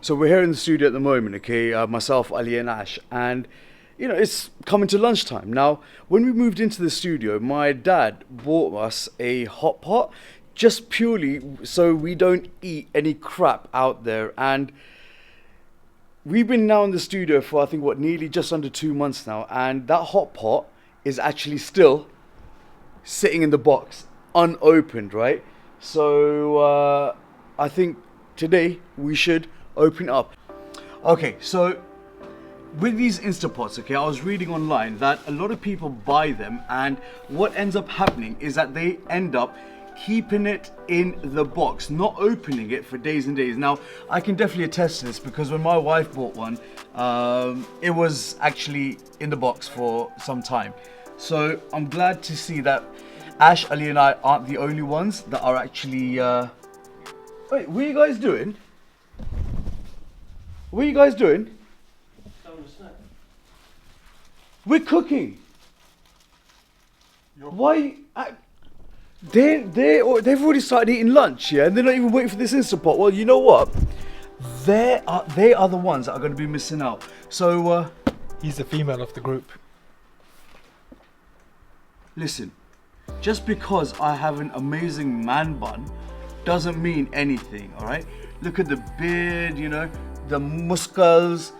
So we're here in the studio at the moment, okay? Myself, Ali and Ash, and you know, it's coming to lunchtime. Now, when we moved into the studio, my dad bought us a hot pot just purely so we don't eat any crap out there. And we've been now in the studio for, I think, what, nearly just under 2 months now. And that hot pot is actually still sitting in the box, unopened, right? So I think today we should open it up. Okay, so with these Instapots, okay, I was reading online that a lot of people buy them, and what ends up happening is that they end up keeping it in the box, not opening it for days and days. Now, I can definitely attest to this because when my wife bought one, it was actually in the box for some time. So I'm glad to see that Ash, Ali and I aren't the only ones that are actually... Wait, what are you guys doing? What are you guys doing? We're cooking. Why? They've already started eating lunch, yeah, and they're not even waiting for this Instapot. Well, you know what? They are the ones that are going to be missing out. So he's the female of the group. Listen, just because I have an amazing man bun doesn't mean anything. All right? Look at the beard, you know, the muscles,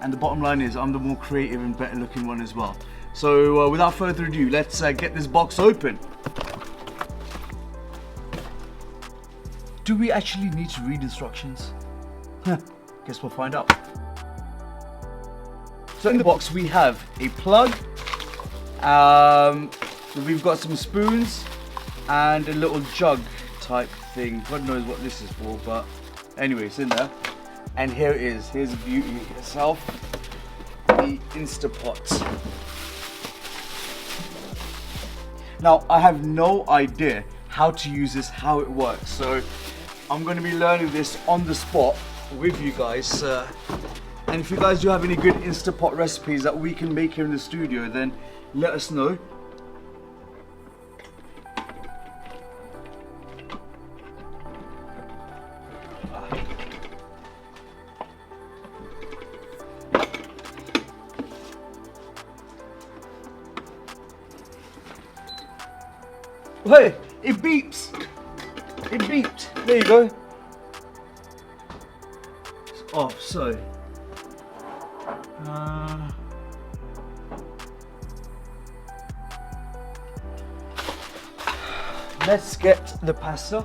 and the bottom line is I'm the more creative and better looking one as well. So without further ado, let's get this box open. Do we actually need to read instructions? Guess we'll find out. So in the box we have a plug, we've got some spoons and a little jug type thing. God knows what this is for, but anyway, it's in there. And here it is. Here's the beauty itself, the Instapot. Now, I have no idea how to use this, how it works. So I'm going to be learning this on the spot with you guys. And if you guys do have any good Instapot recipes that we can make here in the studio, then let us know. Hey, it beeps. It beeped. There you go. It's off, so. Let's get the pasta.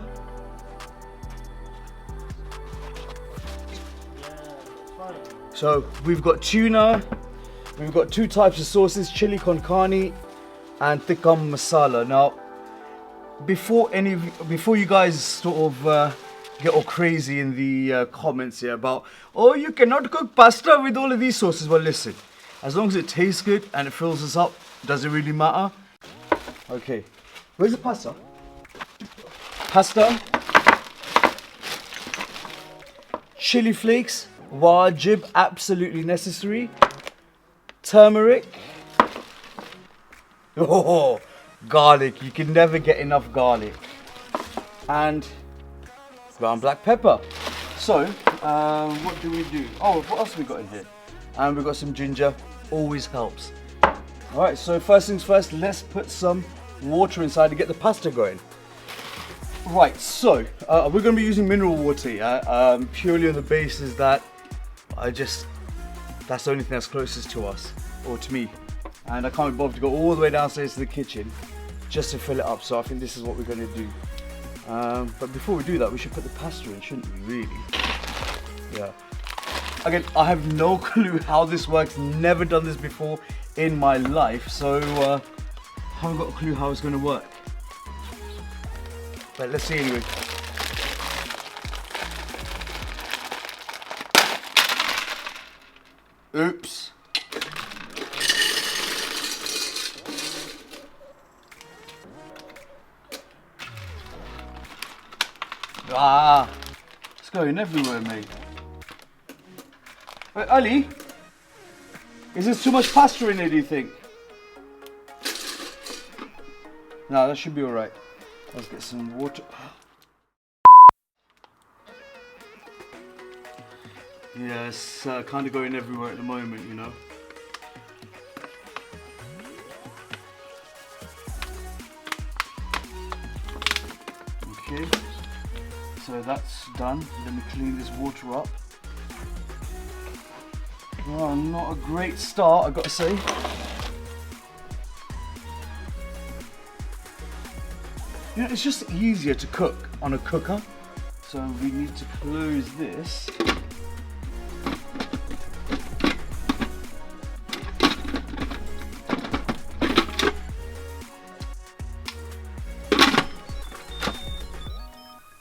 So we've got tuna. We've got 2 types of sauces: chili con carne and tikam masala. Now, before you guys sort of get all crazy in the comments here about, oh, you cannot cook pasta with all of these sauces. Well, listen, as long as it tastes good and it fills us up, does it really matter? Okay, where's the pasta? Pasta, chili flakes, wajib, absolutely necessary. Turmeric. Oh, garlic, you can never get enough garlic. And ground black pepper. So, what do we do? Oh, what else have we got in here? And we've got some ginger, always helps. Alright, so first things first, let's put some water inside to get the pasta going. Right, so we're going to be using mineral water here, purely on the basis that that's the only thing that's closest to us, or to me. And I can't be bothered to go all the way downstairs to the kitchen just to fill it up, so I think this is what we're going to do. But before we do that, we should put the pasta in, shouldn't we, really? Yeah. Again, I have no clue how this works, never done this before in my life, so haven't got a clue how it's going to work. But let's see anyway. Oops. Ah, it's going everywhere, mate. Wait, Ali, is there too much pasta in there, do you think? No, that should be alright. Let's get some water. Yeah, it's kind of going everywhere at the moment, you know. Okay, so that's done. Let me clean this water up. Oh, not a great start, I've got to say. You know, it's just easier to cook on a cooker. So we need to close this.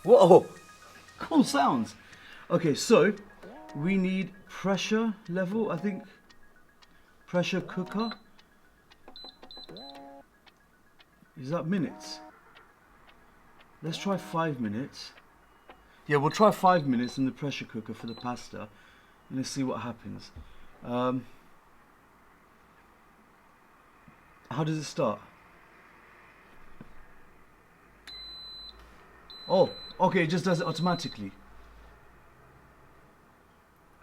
Whoa, cool sounds. Okay, so we need pressure level, I think. Pressure cooker. Is that minutes? Let's try 5 minutes. Yeah, we'll try 5 minutes in the pressure cooker for the pasta. And let's see what happens. How does it start? Oh, okay, it just does it automatically.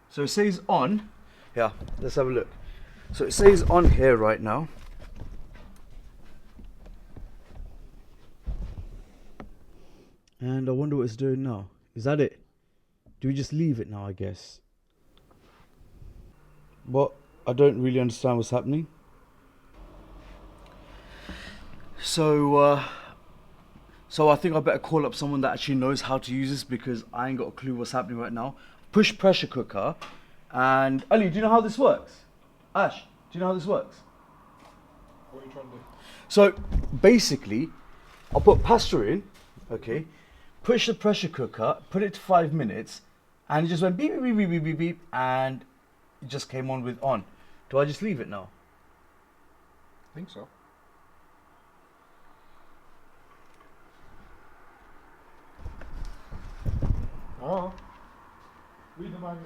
So it says on. Yeah, let's have a look. So it says on here right now. And I wonder what it's doing now. Is that it? Do we just leave it now, I guess? But I don't really understand what's happening. So I think I better call up someone that actually knows how to use this, because I ain't got a clue what's happening right now. Push pressure cooker. And Ali, do you know how this works? Ash, do you know how this works? What are you trying to do? So basically, I'll put pasta in, okay, push the pressure cooker, put it to 5 minutes, and it just went beep, beep, beep, beep, beep, beep, beep, and it just came on with on. Do I just leave it now? I think so. Oh. Read the manual.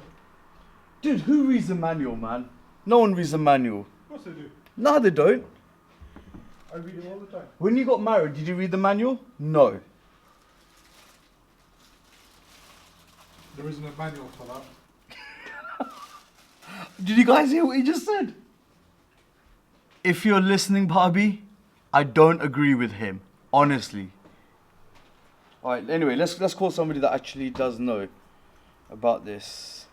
Dude, who reads the manual, man? No one reads the manual. Of course they do. No, they don't. I read it all the time. When you got married, did you read the manual? No. There isn't a manual for that. Did you guys hear what he just said? If you're listening, Barbie, I don't agree with him. Honestly. Alright, anyway, let's call somebody that actually does know about this.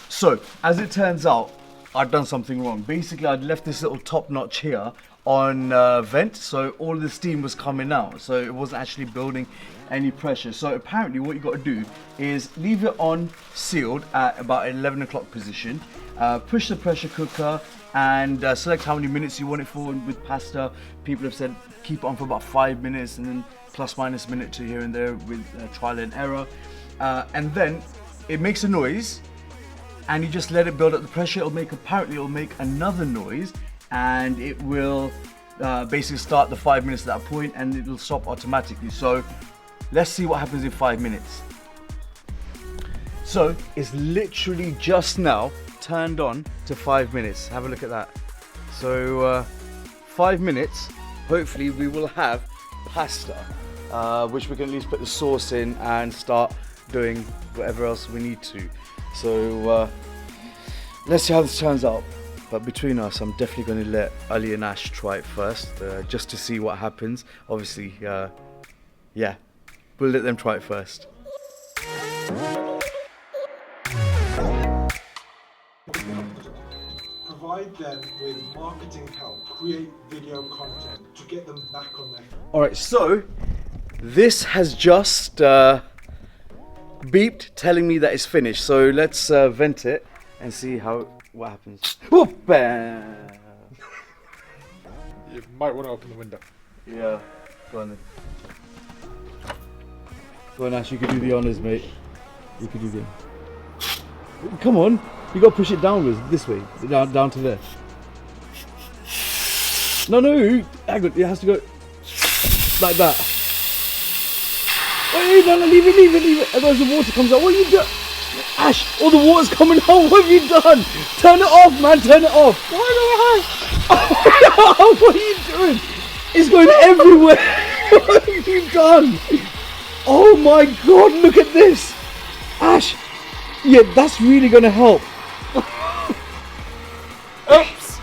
So, as it turns out, I'd done something wrong. Basically, I'd left this little top notch here on vent, so all the steam was coming out, so it wasn't actually building any pressure. So apparently what you got to do is leave it on sealed at about 11 o'clock position, push the pressure cooker and select how many minutes you want it for. And with pasta, people have said keep it on for about 5 minutes and then plus minus a minute to here and there with trial and error, and then it makes a noise and you just let it build up the pressure. Apparently it'll make another noise and it will basically start the 5 minutes at that point and it'll stop automatically. So let's see what happens in 5 minutes. So it's literally just now turned on to 5 minutes. Have a look at that. So 5 minutes, hopefully we will have pasta, which we can at least put the sauce in and start doing whatever else we need to. So let's see how this turns out. But between us, I'm definitely going to let Ali and Ash try it first, just to see what happens. Obviously, yeah, we'll let them try it first. Provide them with marketing help, create video content to get them back on their feet. Alright, so this has just beeped telling me that it's finished. So let's vent it and see what happens. Whoop, bam. You might want to open the window. Yeah, go on then. Go on, Ash, you can do the honours, mate. You can do the... Come on, you got to push it downwards, this way, down to there. No, hang on, it has to go like that. Wait, no, leave it. Otherwise the water comes out. What have you done? Ash, all the water's coming out. What have you done? Turn it off, man, turn it off. Why do I have? What are you doing? It's going everywhere. What have you done? Oh my god, look at this. Ash, yeah, that's really going to help. Oops!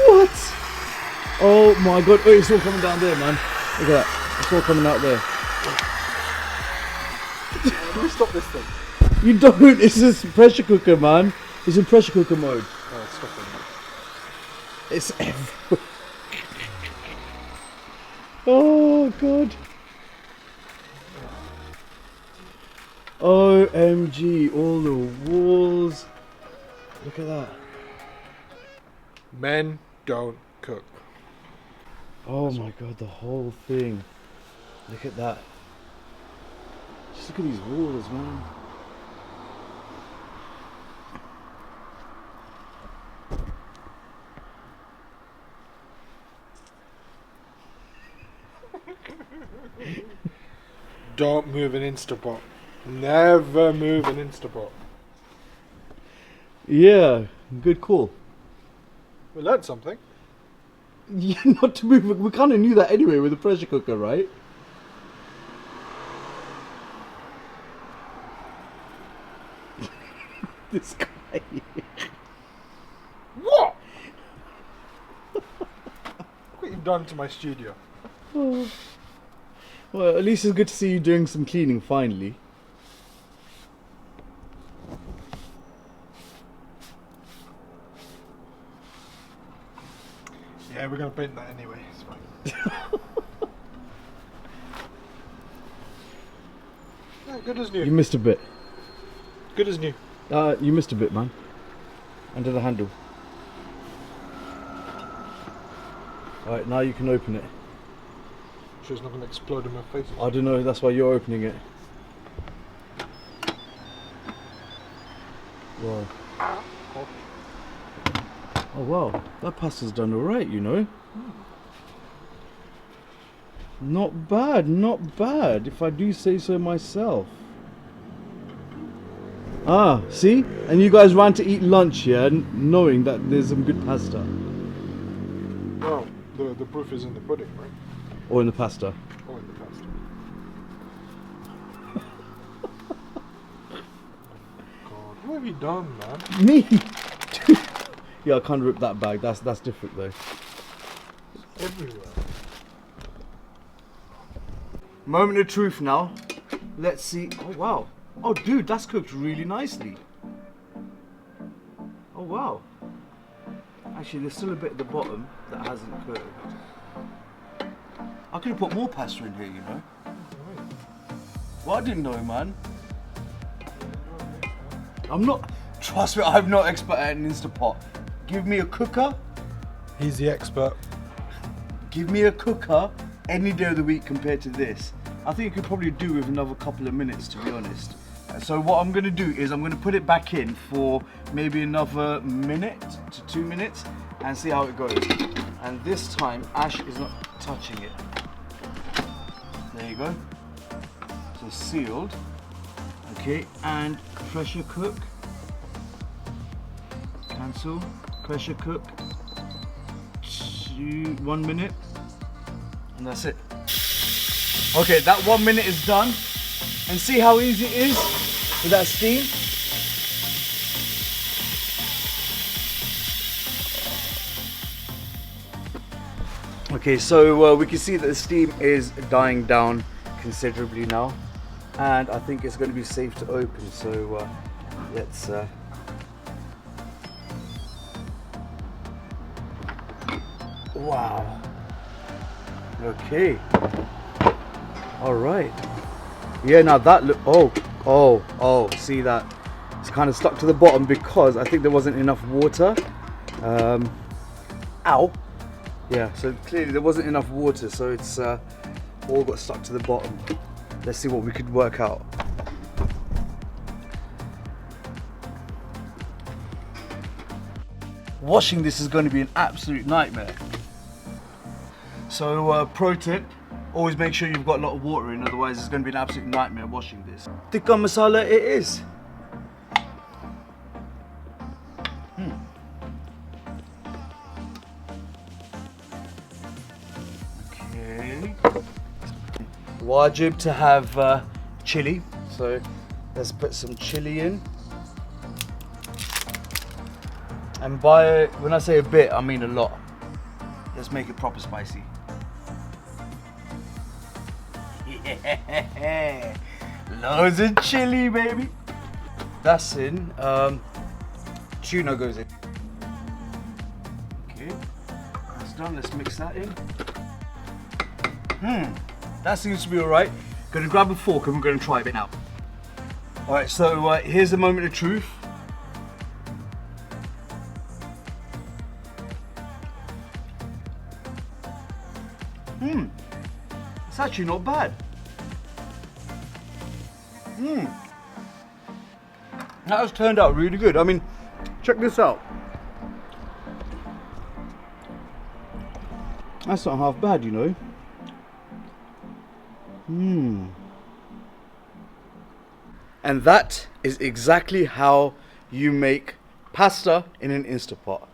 What? Oh my god, oh, it's all coming down there, man. Look at that, it's all coming out there. Let me stop this thing. You don't, it's a pressure cooker, man. It's in pressure cooker mode. Oh, stop it. It's everywhere. Oh god. OMG, all the walls. Look at that. Men don't cook. Oh my god, the whole thing. Look at that. Just look at these walls, man. Don't move an Instapot. Never move an Instapot. Yeah, good call. We learned something. Yeah, not to move. We kind of knew that anyway with the pressure cooker, right? This guy. What? Look what you've done to my studio. Oh. Well, at least it's good to see you doing some cleaning finally. Yeah, we're gonna paint that anyway. It's fine. Yeah, good as new. You missed a bit. Good as new. You missed a bit, man. Under the handle. Alright, now you can open it. Sure it's not gonna explode in my face. I don't know, that's why you're opening it. Wow. Oh wow, that pasta's done alright, you know. Not bad, not bad, if I do say so myself. Ah, see? And you guys ran to eat lunch here, knowing that there's some good pasta. Well, the proof is in the pudding, right? Or in the pasta. Or in the pasta. God, what have you done, man? Me? Yeah, I can't rip that bag, that's different though. Everywhere. Moment of truth now. Let's see. Oh wow. Oh dude, that's cooked really nicely. Oh wow. Actually, there's still a bit at the bottom that hasn't cooked. I could have put more pasta in here, you know. Well, I didn't know, man. I'm not. Trust me, I'm not expert at an Instapot. Give me a cooker. He's the expert. Give me a cooker any day of the week compared to this. I think you could probably do with another couple of minutes, to be honest. So what I'm going to do is I'm going to put it back in for maybe another minute to 2 minutes and see how it goes. And this time Ash is not touching it. There you go. So sealed. Okay, and pressure cook. Cancel. Pressure cook. 1 minute. And that's it. Okay, that 1 minute is done. And see how easy it is with that steam? Okay, so we can see that the steam is dying down considerably now. And I think it's going to be safe to open, so let's... Wow. Okay. All right. Yeah, now that look. Oh, see that? It's kind of stuck to the bottom because I think there wasn't enough water. Ow. Yeah, so clearly there wasn't enough water, so it's all got stuck to the bottom. Let's see what we could work out. Washing this is going to be an absolute nightmare. So pro tip, always make sure you've got a lot of water in, otherwise it's going to be an absolute nightmare washing this. Tikka masala it is. wajib to have chili. So let's put some chili in. And when I say a bit, I mean a lot. Let's make it proper spicy. Yeah, loads of chili, baby. That's in. Tuna goes in. Okay, that's done. Let's mix that in. That seems to be all right. Gonna grab a fork and we're gonna try a bit now. All right, so here's the moment of truth. It's actually not bad. That has turned out really good. I mean, check this out. That's not half bad, you know. And that is exactly how you make pasta in an Instapot.